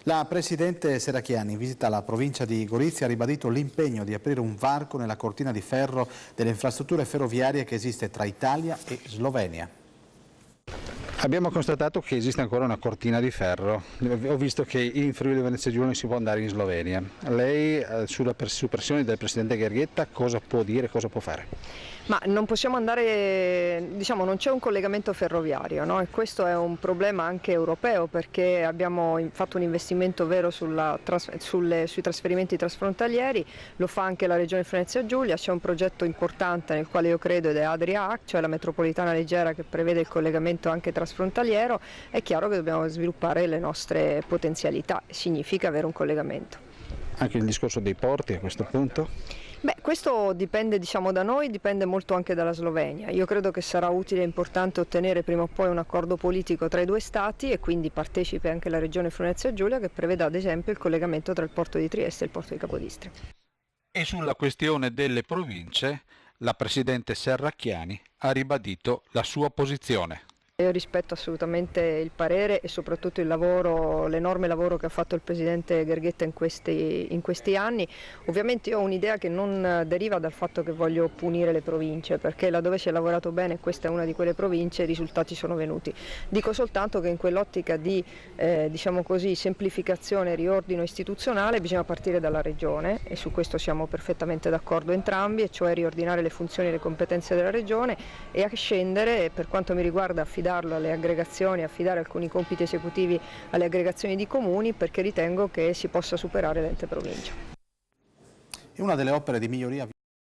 La Presidente Serracchiani, in visita alla provincia di Gorizia, ha ribadito l'impegno di aprire un varco nella cortina di ferro delle infrastrutture ferroviarie che esiste tra Italia e Slovenia. Abbiamo constatato che esiste ancora una cortina di ferro. Ho visto che in Friuli Venezia Giulia si può andare in Slovenia. Lei, su pressione del Presidente Gherghetta, cosa può dire, cosa può fare? Ma non possiamo andare, diciamo, non c'è un collegamento ferroviario, no? E questo è un problema anche europeo, perché abbiamo fatto un investimento vero sui trasferimenti trasfrontalieri, lo fa anche la Regione Venezia Giulia, c'è un progetto importante nel quale io credo ed è Adria-Hac, cioè la metropolitana leggera che prevede il collegamento anche trasfrontaliero. È chiaro che dobbiamo sviluppare le nostre potenzialità, significa avere un collegamento. Anche il discorso dei porti a questo punto? Beh, questo dipende, diciamo, da noi, dipende molto anche dalla Slovenia. Io credo che sarà utile e importante ottenere prima o poi un accordo politico tra i due Stati e quindi partecipe anche la Regione Venezia Giulia, che preveda ad esempio il collegamento tra il porto di Trieste e il porto di Capodistria. E sulla questione delle province, la Presidente Serracchiani ha ribadito la sua posizione. Io rispetto assolutamente il parere e soprattutto il lavoro, l'enorme lavoro che ha fatto il Presidente Gherghetta in questi anni. Ovviamente io ho un'idea che non deriva dal fatto che voglio punire le province, perché laddove si è lavorato bene, questa è una di quelle province, i risultati sono venuti. Dico soltanto che in quell'ottica di diciamo così, semplificazione e riordino istituzionale bisogna partire dalla Regione, e su questo siamo perfettamente d'accordo entrambi, e cioè riordinare le funzioni e le competenze della Regione e a scendere, per quanto mi riguarda, affidarlo alle aggregazioni, affidare alcuni compiti esecutivi alle aggregazioni di comuni, perché ritengo che si possa superare l'ente provincia. È una delle opere di miglioria